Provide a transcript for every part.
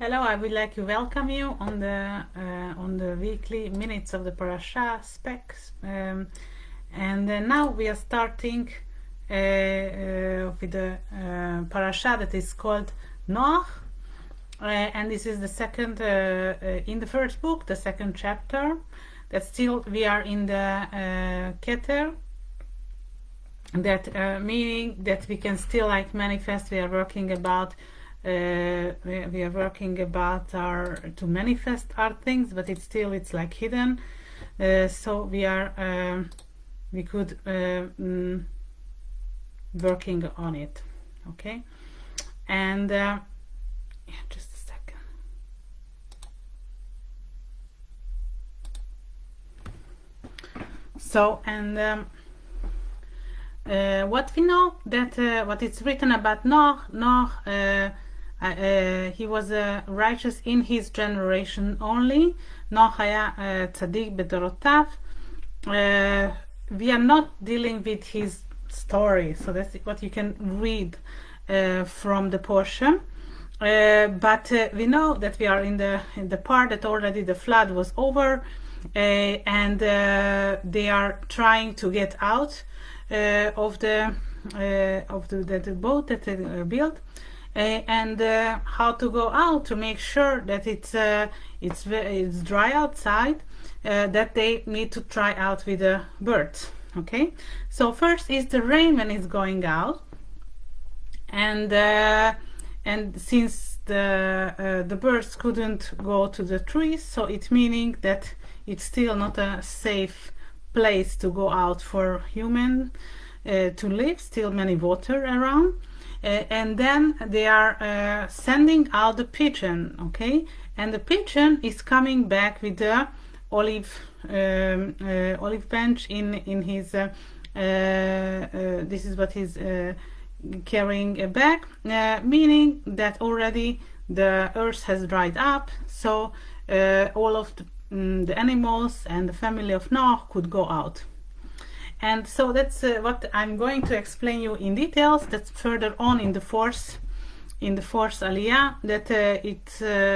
Hello, I would like to welcome you on the weekly minutes of the Parasha specs, and now we are starting with the Parasha that is called Noach, and this is the second in the first book, the second chapter. That still we are in the Keter. That meaning that we can still like manifest. We are working about. We are working about our to manifest our things, but it's like hidden. So we could working on it. Okay, and yeah, just a second. So and. What we know that what it's written about Noach, he was righteous in his generation only. Noach היה צדיק בדורותיו. We are not dealing with his story, so that's what you can read from the portion. But we know that we are in the part that already the flood was over, and they are trying to get out of the boat that they built, and how to go out to make sure that it's dry outside, that they need to try out with the birds. Okay, so first is the rain when it's going out, and since the birds couldn't go to the trees, so it's meaning that it's still not a safe place to go out for human to live, still many water around, and then they are sending out the pigeon. Okay, and the pigeon is coming back with the olive branch in his this is what he's carrying back, meaning that already the earth has dried up, so all of the animals and the family of Noach could go out. And so that's what I'm going to explain you in details. That's further on in the fourth aliyah, that it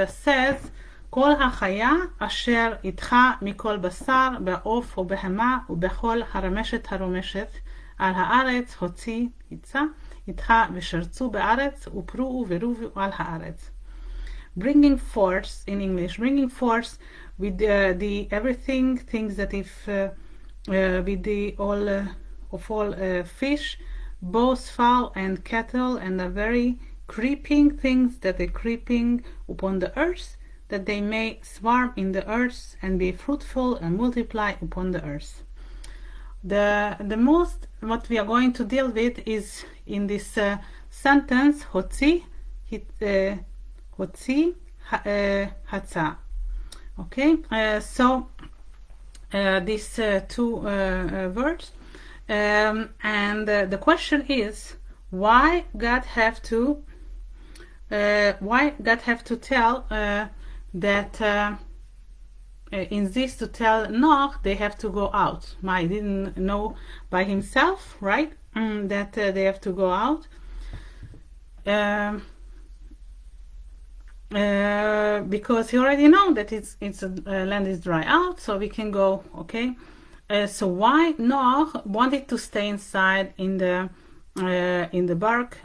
says כל החיה אשר איתך מכל בשר בעוף ובהמה ובכל הרמשת הרמשת על הארץ הוציא יצא איתך ושרצו בארץ ופרו ורובו על הארץ. Bringing forth, in English, bringing forth with the everything, things that if with the all fish, both fowl and cattle, and the very creeping things that are creeping upon the earth, that they may swarm in the earth and be fruitful and multiply upon the earth. The most what we are going to deal with is in this sentence hotzi hatza. Okay, so these two words, and the question is why God have to tell that insist to tell Noach they have to go out. I didn't know by himself, right? That they have to go out. Because he already know that it's land is dry out, so we can go. Okay, so why Noach wanted to stay inside in the bark?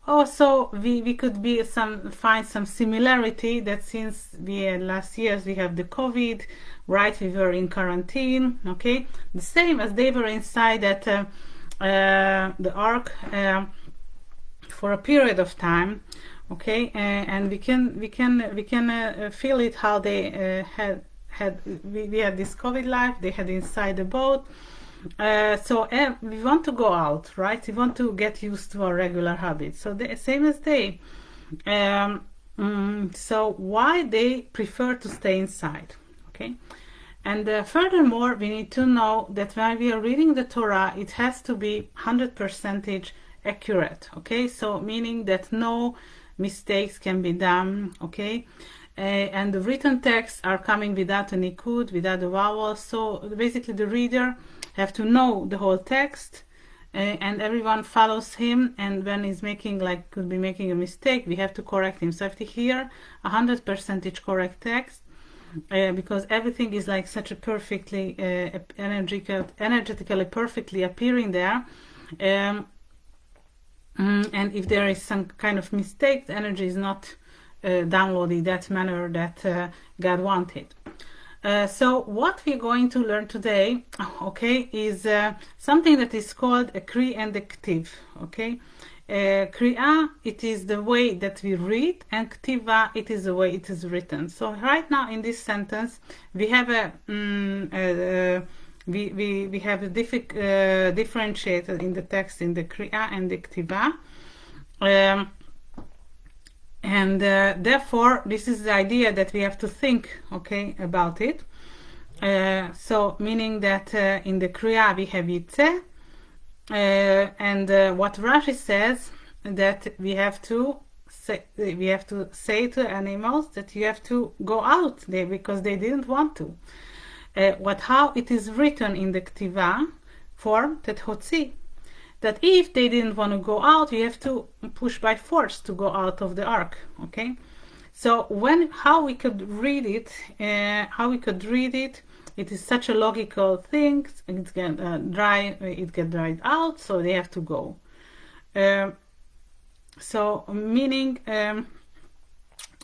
Also, we could find some similarity that since last years we have the COVID, right? We were in quarantine. Okay, the same as they were inside that the ark for a period of time. Okay, and we can feel it how they we had this COVID life. They had inside the boat, so we want to go out, right? We want to get used to our regular habits. So the same as they. So why they prefer to stay inside? Okay, and furthermore, we need to know that when we are reading the Torah, it has to be 100% accurate. Okay, so meaning that no mistakes can be done. Okay, and the written texts are coming without a nikud, without a vowel. So basically the reader have to know the whole text and everyone follows him, and when he's making, like, could be making a mistake, we have to correct him. So if you hear 100% correct text, because everything is like such a perfectly energetically perfectly appearing there, and if there is some kind of mistake, the energy is not downloaded that manner that God wanted. So what we're going to learn today, okay, is something that is called a Kri and a Ktiv, okay. Kriya, it is the way that we read, and Ktiva, it is the way it is written. So right now in this sentence, we have we have a differentiated in the text in the Kriya and the Ktiva. Therefore, this is the idea that we have to think, okay, about it. So, meaning that in the Kriya we have Yitze, and what Rashi says, that we have to say to animals that you have to go out there because they didn't want to. How it is written in the Ktiva form, that Hotzi, that if they didn't want to go out, you have to push by force to go out of the ark. Okay, so how we could read it, it is such a logical thing. It get dried out, so they have to go. So meaning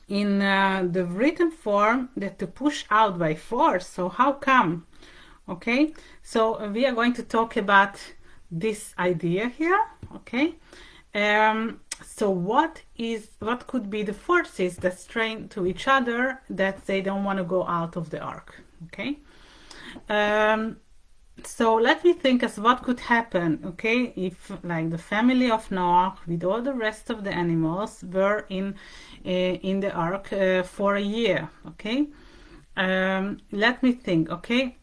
in the written form that to push out by force. So how come? Okay, so we are going to talk about this idea here. Okay, so what could be the forces that strain to each other that they don't want to go out of the ark? Okay, so let me think as what could happen, okay, if like the family of Noach with all the rest of the animals were in the ark for a year. Okay, let me think. Okay,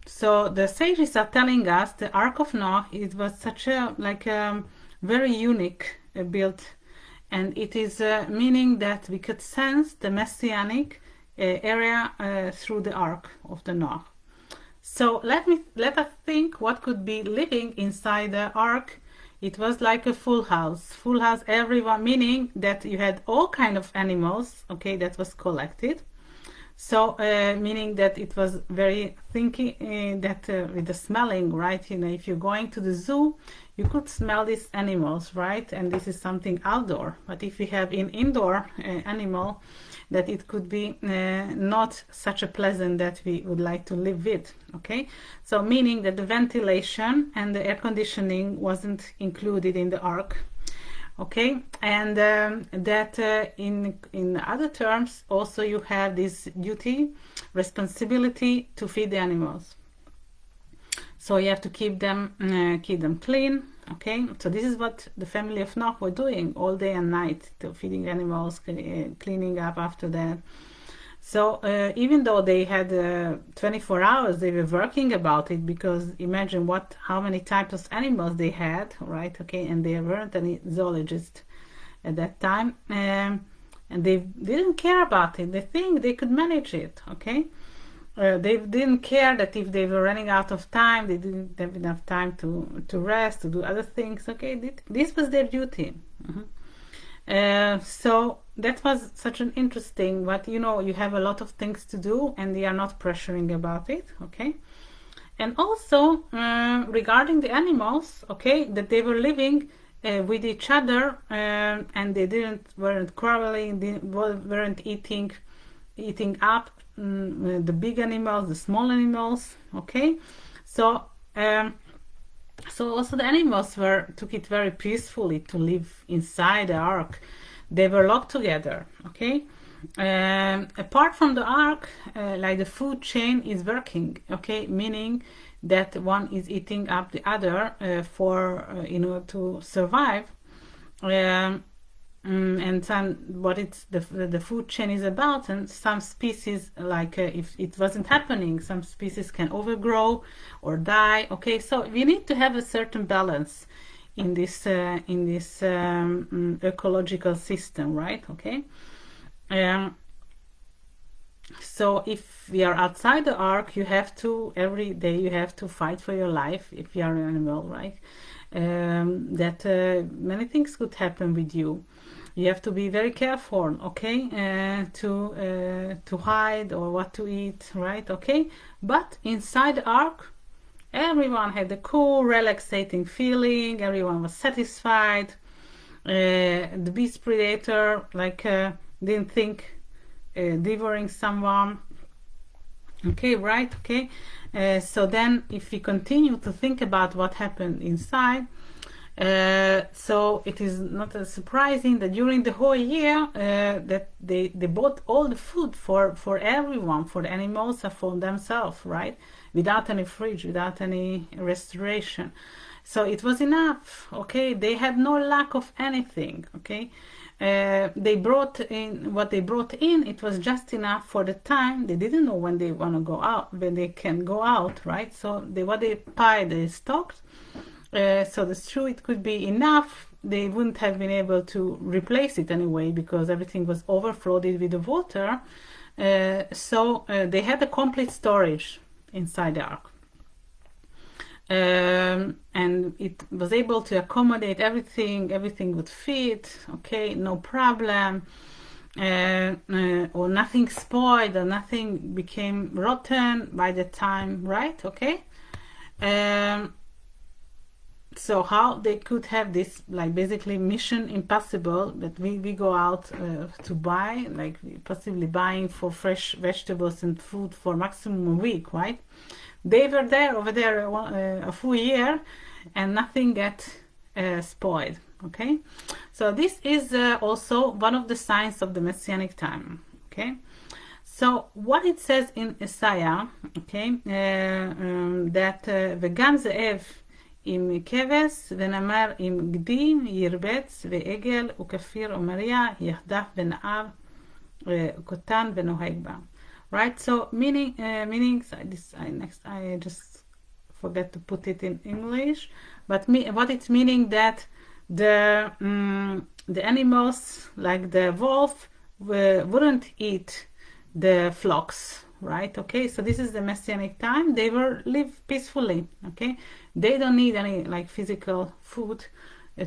so the sages are telling us the Ark of Noach, it was such a very unique build, and it is meaning that we could sense the messianic area through the Ark of the Noach. So let us think what could be living inside the Ark. It was like a full house, everyone, meaning that you had all kind of animals, okay, that was collected. So meaning that it was very thinking that with the smelling, right? You know, if you're going to the zoo, you could smell these animals, right? And this is something outdoor. But if we have an indoor animal, that it could be not such a pleasant that we would like to live with. Okay, so meaning that the ventilation and the air conditioning wasn't included in the ark. Okay, and that in other terms also you have this responsibility to feed the animals. So you have to keep them clean. Okay, so this is what the family of Noach were doing all day and night, to feeding animals, cleaning up after that. So even though they had 24 hours, they were working about it, because imagine how many types of animals they had, right? Okay, and they weren't any zoologists at that time, and they didn't care about it. They think they could manage it. Okay, they didn't care that if they were running out of time, they didn't have enough time to rest, to do other things. Okay, this was their duty. So that was such an interesting, but you know, you have a lot of things to do and they are not pressuring about it. Okay, and also regarding the animals, okay, that they were living with each other, and they weren't quarreling, they weren't eating up the big animals, the small animals. Okay, so also the animals took it very peacefully to live inside the ark. They were locked together. Okay, apart from the ark, like the food chain is working. Okay, meaning that one is eating up the other for to survive. And what the food chain is about, and some species, like if it wasn't happening, some species can overgrow or die. Okay, so we need to have a certain balance in this ecological system, right? Okay, So if we are outside the ark, you have to, every day you have to fight for your life if you are an animal, right? That many things could happen with you. You have to be very careful, okay, to hide or what to eat, right? Okay, but inside the ark, everyone had a cool, relaxating feeling. Everyone was satisfied. The beast predator didn't think devouring someone. Okay, right? Okay. So then, if we continue to think about what happened inside, so it is not surprising that during the whole year that they bought all the food for everyone, for the animals and for themselves, right? Without any fridge, without any restoration. So it was enough, okay? They had no lack of anything, okay? They brought in what they brought in. It was just enough for the time. They didn't know when they want to go out, when they can go out, right? So what they buy, they stocked. So that's true. It could be enough. They wouldn't have been able to replace it anyway because everything was overflowed with the water. So they had a complete storage inside the ark. And it was able to accommodate everything would fit, okay, no problem, or nothing spoiled or nothing became rotten by the time, right? Okay. So how they could have this, like, basically mission impossible, that we go out to buy, like possibly buying for fresh vegetables and food for maximum a week, right? They were there over there a full year and nothing get spoiled, okay? So this is also one of the signs of the Messianic time, okay? So what it says in Isaiah, okay, that וגם זאב עם כבש ונמר עם גדי ירבץ ועגל וכפיר ומריה יחדף ונער קטן ונוהג בה. Right, so meanings. I just forget to put it in English, but what it's meaning that the animals like the wolf wouldn't eat the flocks, right? Okay, so this is the Messianic time. They live peacefully. Okay, they don't need any like physical food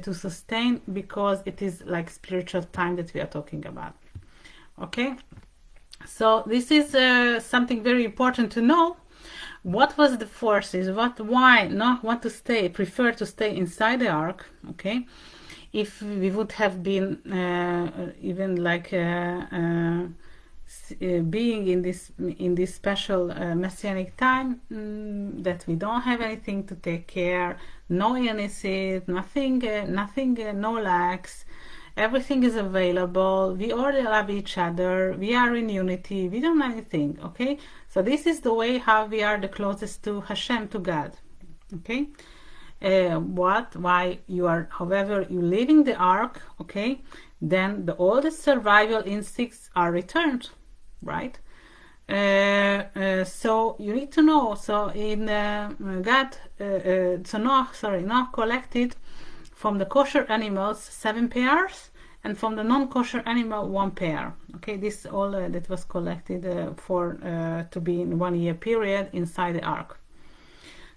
to sustain because it is like spiritual time that we are talking about. Okay. So this is something very important to know. What was the forces? Why Noach want to prefer to stay inside the ark? Okay, if we would have been even like being in this special Messianic time, that we don't have anything to take care, no illnesses, nothing, no lacks. Everything is available. We all love each other. We are in unity. We don't know anything. Okay, so this is the way how we are the closest to Hashem, to God. Okay, why you are, however, you leaving the ark, okay, then all the survival instincts are returned, right? So you need to know. So in Noach collected from the kosher animals 7 pairs, and from the non-kosher animal 1 pair. Okay, this all that was collected to be in 1 year period inside the ark.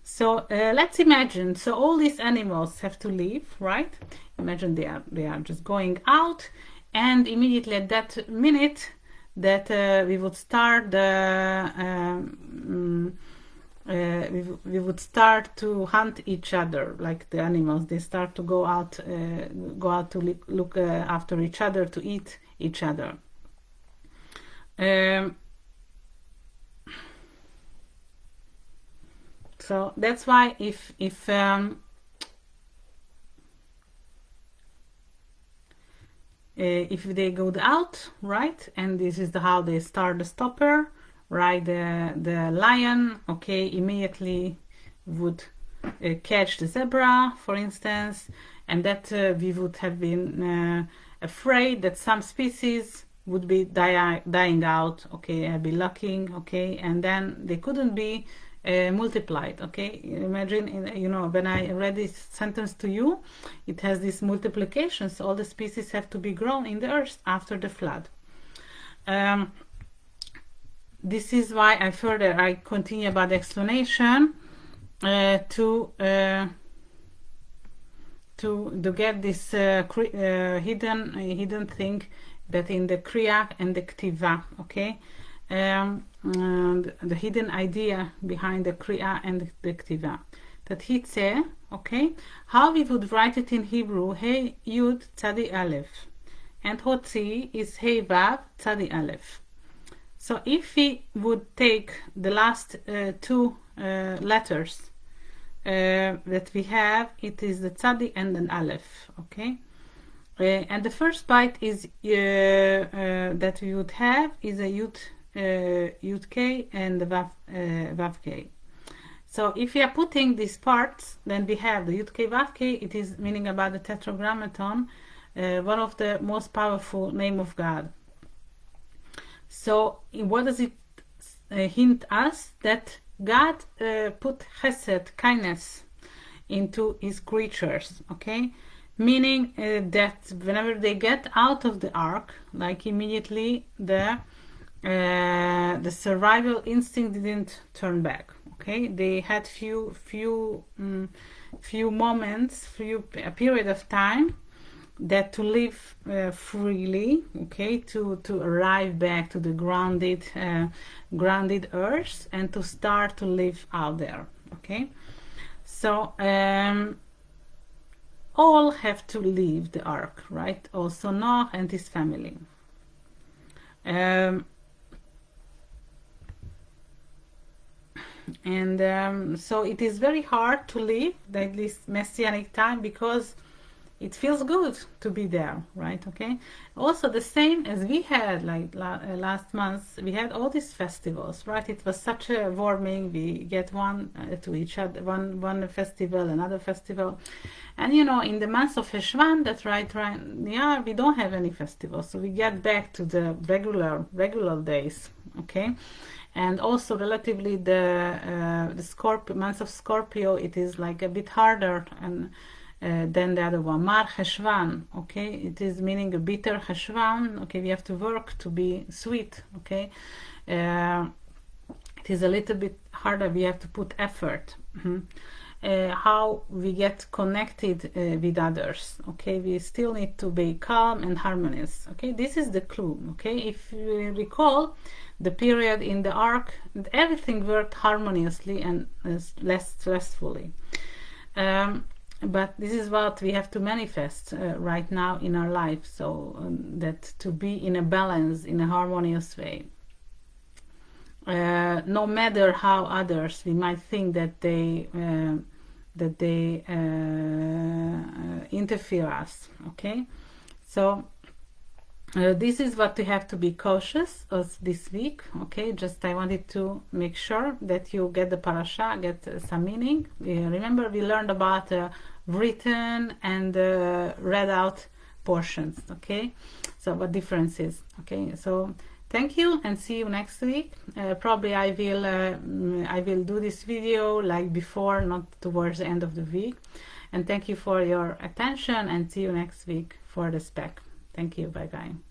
So let's imagine. So all these animals have to leave, right? Imagine they are just going out, and immediately at that minute that we would start we would start to hunt each other, like the animals. They start to go out to look after each other, to eat each other. So that's why if they go out, right, and this is how they start the stopper, right, the lion, okay, immediately would catch the zebra, for instance, and that we would have been afraid that some species would be dying out, okay, be lacking, okay, and then they couldn't be multiplied. Okay, imagine, when I read this sentence to you, it has this multiplication, so all the species have to be grown in the earth after the flood. this is why I continue about the explanation to get this hidden thing that in the Kriya and the Ktiva, okay? The hidden idea behind the Kriya and the Ktiva. That Hitze, okay? How we would write it in Hebrew, Hey Yud Tzadi Aleph. And Hotzi is Hey Vav Tzadi Aleph. So if we would take the last two letters that we have, it is the Tzadi and an Aleph, okay? And the first byte is that we would have is a Yud K and the Vav K. So if we are putting these parts, then we have the Yud K Vav K. It is meaning about the Tetragrammaton, one of the most powerful name of God. So what does it hint us? That God put chesed, kindness, into his creatures, okay? Meaning that whenever they get out of the ark, like immediately the survival instinct didn't turn back, okay? They had few moments, a period of time that to live freely, okay, to arrive back to the grounded earth and to start to live out there, okay? So all have to leave the ark, right? Also Noach and his family. So it is very hard to live this messianic time because it feels good to be there, right? Okay. Also, the same as we had like last month, we had all these festivals, right? It was such a warming. We get one to each other, one festival, another festival, and you know, in the month of Heshvan, that's right, yeah, we don't have any festivals, so we get back to the regular days, okay. And also, relatively, the month of Scorpio, it is like a bit harder and than the other one. Mar Heshvan, okay, it is meaning a bitter Heshvan, okay, we have to work to be sweet, okay. It is a little bit harder, we have to put effort. How we get connected with others, okay, we still need to be calm and harmonious, okay. This is the clue, okay. If you recall the period in the ark, everything worked harmoniously and less stressfully. But this is what we have to manifest right now in our life, so that to be in a balance, in a harmonious way. No matter how others, we might think that they interfere us, okay? So this is what we have to be cautious of this week, okay? Just I wanted to make sure that you get the parasha, get some meaning. Remember, we learned about written and read out portions, okay? So what difference is, okay? So thank you and see you next week. Probably I will do this video like before, not towards the end of the week. And thank you for your attention and see you next week for the spec. Thank you. Bye bye.